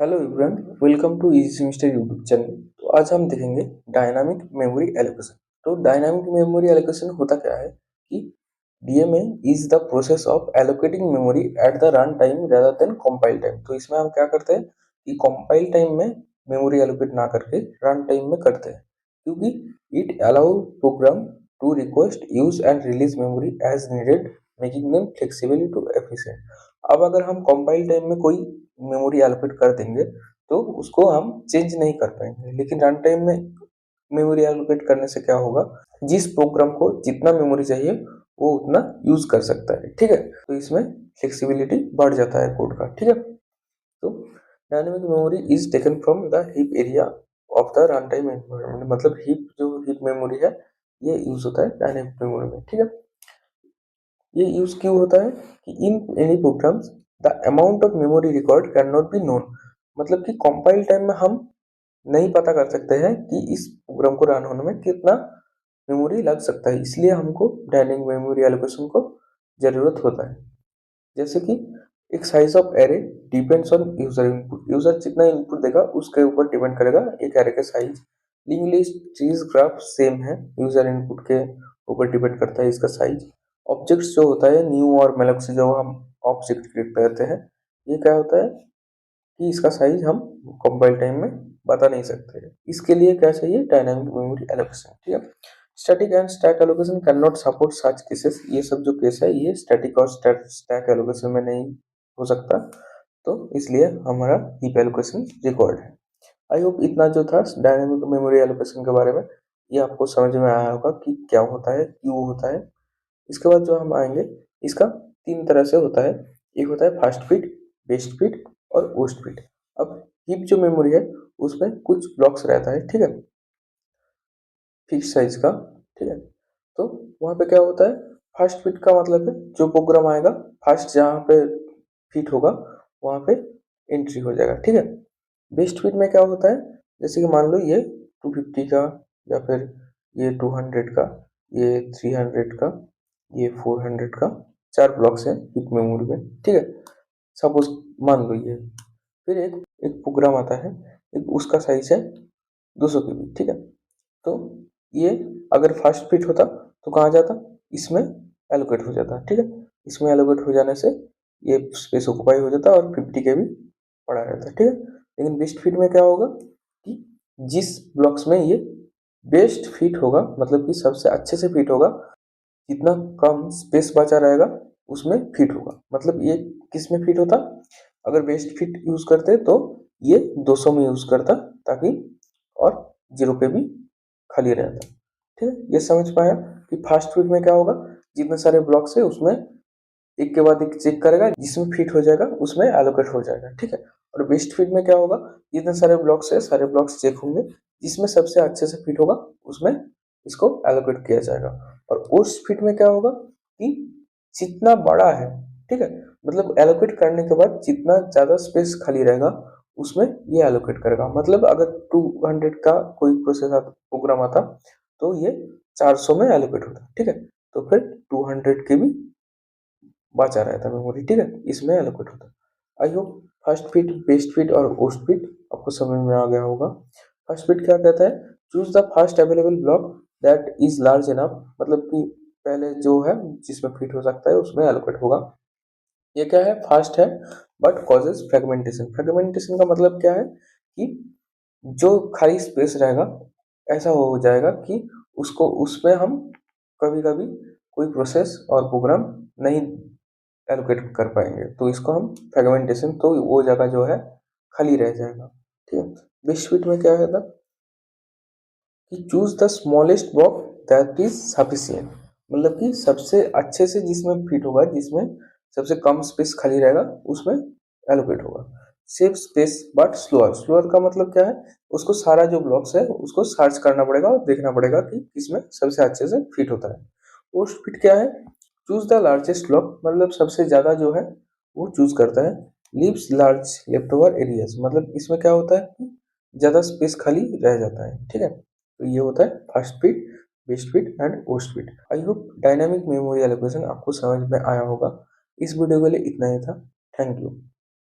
Hello everyone, welcome to easy semester YouTube channel. तो आज हम देखेंगे डायनामिक मेमोरी एलोकेशन। तो डायनामिक मेमोरी एलोकेशन होता क्या है कि DMA is the process of allocating memory at the run time rather than compile time. तो इसमें हम क्या करते हैं कि कंपाइल टाइम में मेमोरी एलोकेट ना करके रन टाइम में करते हैं, क्योंकि it allow program to request use and release memory as needed, making them flexible to efficient. अब अगर हम कंपाइल टाइम में कोई मेमोरी एलोकेट कर देंगे तो उसको हम चेंज नहीं कर पाएंगे, लेकिन रन टाइम में मेमोरी एलोकेट करने से क्या होगा, जिस प्रोग्राम को जितना मेमोरी चाहिए वो उतना यूज कर सकता है। ठीक है, तो इसमें फ्लेक्सिबिलिटी बढ़ जाता है कोड का। ठीक है, तो dynamic memory is taken from the heap area of the run time environment. मतलब हीप मेमोरी है, ये यूज होता है डायनेमिक मेमोरी में। ठीक है, ये यूज क्यों होता है कि in any programs the amount of memory record can not be known. मतलब कि कंपाइल टाइम में हम नहीं पता कर सकते हैं कि इस प्रोग्राम को रन होने में कितना मेमोरी लग सकता है, इसलिए हमको डायनेमिक मेमोरी एलोकेशन को जरूरत होता है। जैसे कि एक size of array depends on user input. User जितना इनपुट देगा उसके ऊपर डिपेंड करेगा एक एरे का size. Link list trees graph same है, यूजर इनपुट के ऊपर डिपेंड करता है इसका साइज। ऑब्जेक्ट्स जो होता है न्यू और मेलक से जो हम ऑब्जेक्ट क्रिएट करते हैं, ये क्या होता है कि इसका साइज हम कंपाइल टाइम में बता नहीं सकते। इसके लिए क्या चाहिए, डायनामिक मेमोरी एलोकेशन। ठीक है, static and stack allocation can not support such cases. ये सब जो केस है ये स्टैटिक और स्टैक एलोकेशन में नहीं हो सकता, तो इसलिए हमारा हीप एलोकेशन रिकॉर्ड है। आई होप इतना जो था डायनामिक मेमोरी एलोकेशन के बारे में, ये आपको समझ में आया होगा कि क्या होता है, क्यों होता है। इसके बाद जो हम आएंगे, इसका तीन तरह से होता है। एक होता है फास्ट फिट, बेस्ट फिट और वर्स्ट फिट। अब हीप जो मेमोरी है उसमें कुछ ब्लॉक्स रहता है, ठीक है, फिक्स साइज का। ठीक है, तो वहाँ पे क्या होता है, फास्ट फिट का मतलब है जो प्रोग्राम आएगा फास्ट जहाँ पे फिट होगा वहाँ पे एंट्री हो जाएगा। ठीक है, बेस्ट फिट में क्या होता है, जैसे कि मान लो ये 250 का, या फिर ये 200 का, ये 300 का, ये 400 का, चार ब्लॉक्स हैं हिप मेमोरी में। ठीक है, सपोज मान लो ये, फिर एक एक प्रोग्राम आता है, एक उसका साइज है 200 के बी। ठीक है, तो ये अगर फास्ट फिट होता तो कहाँ जाता, इसमें एलोकेट हो जाता। ठीक है, इसमें एलोकेट हो जाने से ये स्पेस ऑक्युपाई हो जाता और 50 के भी पड़ा रहता। ठीक है, लेकिन बेस्ट फिट में क्या होगा कि जिस ब्लॉक्स में ये बेस्ट फिट होगा, मतलब कि सबसे अच्छे से फिट होगा, जितना कम स्पेस बचा रहेगा उसमें फिट होगा। मतलब ये किस में फिट होता, अगर बेस्ट फिट यूज करते तो ये 200 में यूज करता, ताकि और 0 पे भी खाली रहता। ठीक है, ये समझ पाया कि फास्ट फिट में क्या होगा, जितने सारे ब्लॉक्स है उसमें एक के बाद एक चेक करेगा, जिसमें फिट हो जाएगा उसमें एलोकेट हो जाएगा। ठीक है, और बेस्ट फिट में क्या होगा, जितने सारे ब्लॉक्स है सारे ब्लॉक्स चेक होंगे, जिसमें सबसे अच्छे से फिट होगा उसमें इसको एलोकेट किया जाएगा। और उस फिट में क्या होगा कि जितना बड़ा है, ठीक है, मतलब एलोकेट करने के बाद जितना ज्यादा स्पेस खाली रहेगा उसमें ये एलोकेट करेगा। मतलब अगर 200 का कोई प्रोसेस प्रोग्राम आता तो ये 400 में एलोकेट होता। ठीक है, तो फिर 200 के भी बचा रहता मेमोरी। ठीक है, इसमें एलोकेट होता। I hope first fit, best fit और वर्स्ट फिट आपको समझ में आ गया होगा। फर्स्ट फिट क्या कहता है, choose the first available block that is large enough. मतलब कि पहले जो है जिसमें फिट हो सकता है उसमें एलोकेट होगा। ये क्या है, फास्ट है बट कॉजेज फ्रेगमेंटेशन। फ्रेगमेंटेशन का मतलब क्या है कि जो खाली स्पेस रहेगा ऐसा हो जाएगा कि उसको उसमें हम कभी कभी कोई प्रोसेस और प्रोग्राम नहीं एलोकेट कर पाएंगे, तो इसको हम फ्रेगमेंटेशन, तो वो जगह जो है खाली रह जाएगा। ठीक है, बेस्ट फिट में क्या है था कि choose the smallest box that is sufficient. मतलब कि सबसे अच्छे से जिसमें फिट होगा, जिसमें सबसे कम स्पेस खाली रहेगा उसमें एलोकेट होगा। Save space but slower. Slower का मतलब क्या है, उसको सारा जो ब्लॉक्स है उसको सर्च करना पड़ेगा और देखना पड़ेगा कि किसमें सबसे अच्छे से फिट होता है। पोस्ट फिट क्या है, चूज द लार्जेस्ट ब्लॉक। मतलब सबसे ज्यादा जो है वो चूज करता है। Leaves large left over areas. मतलब इसमें क्या होता है कि ज्यादा स्पेस खाली रह जाता है। ठीक है, तो ये होता है first fit, best fit and worst fit. I hope dynamic memory allocation आपको समझ में आया होगा। इस वीडियो के लिए इतना ही था। Thank you.